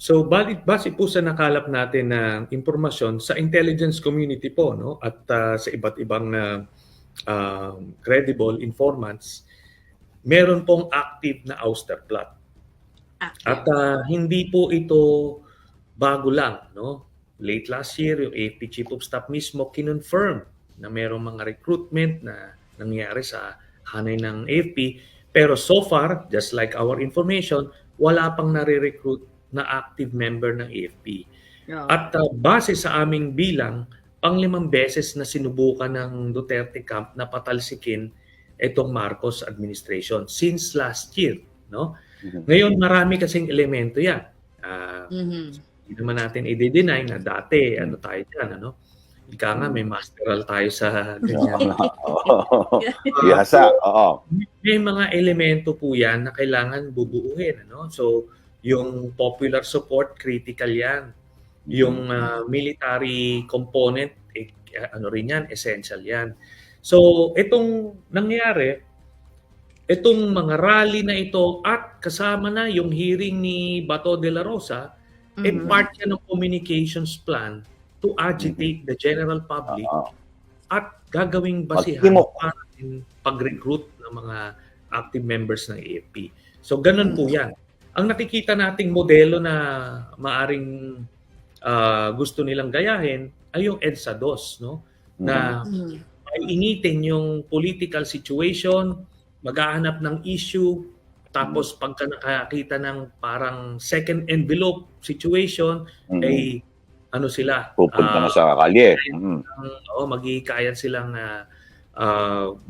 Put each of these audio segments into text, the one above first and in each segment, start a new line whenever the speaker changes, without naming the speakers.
So base po sa nakalap natin na impormasyon sa intelligence community po, no, at sa iba't ibang credible informants, meron pong active na ouster plot. At hindi po ito bago lang, no? Late last year, yung AFP Chief of Staff mismo kinonfirm na merong mga recruitment na nangyari sa hanay ng AFP. Pero so far, just like our information, wala pang nare-recruit na active member ng AFP. At base sa aming bilang, pang-5 beses na sinubukan ng Duterte camp na patalsikin itong Marcos administration since last year, no? Ngayon, marami kasing elemento yan. Hindi naman natin i-deny na dati, ano tayo dyan, ano? Ika nga, may masteral tayo sa ganyan.
Bihasa, oo.
May mga elemento po yan na kailangan bubuuhin, ano? So, yung popular support, critical yan. Yung military component, ano rin yan, essential yan. So, itong nangyari, itong mga rally na ito at kasama na yung hearing ni Bato de la Rosa, part yan ng communications plan to agitate the general public at gagawing basihan para pag-recruit ng mga active members ng AFP. So, ganun po yan. Ang nakikita nating modelo na maaring gusto nilang gayahin ay yung EDSA 2, no? Na initin yung political situation, maghahanap ng issue, tapos pagka nakakita ng parang second envelope situation, ay ano sila?
Pupunta na sa kalye.
Maghihikayan silang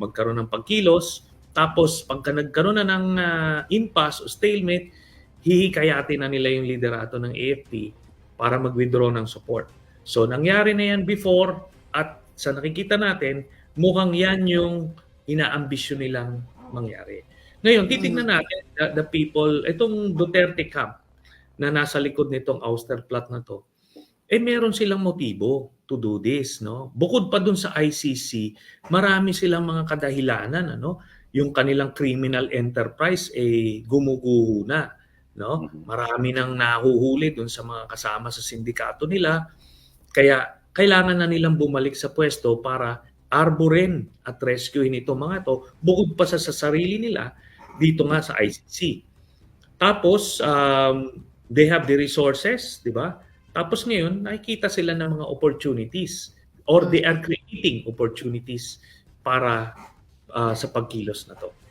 magkaroon ng pagkilos. Tapos pagka nagkaroon na ng impasse o stalemate, hihikayatin na nila yung liderato ng AFP para mag-withdraw ng support. So nangyari na yan before at sa nakikita natin, mukhang yan yung inaambisyon nilang mangyari. Ngayon, titignan natin the people, itong Duterte camp na nasa likod nitong ouster plot na to, meron silang motibo to do this, no? Bukod pa dun sa ICC, marami silang mga kadahilanan, ano? Yung kanilang criminal enterprise gumuguho na, no? Marami nang nahuhuli dun sa mga kasama sa sindikato nila. Kaya kailangan na nilang bumalik sa pwesto para arborin at rescuehin itong mga to, bukod pa sa sarili nila dito nga sa ICC. Tapos they have the resources, di ba? Tapos ngayon, nakikita sila ng mga opportunities or they are creating opportunities para sa pagkilos na to.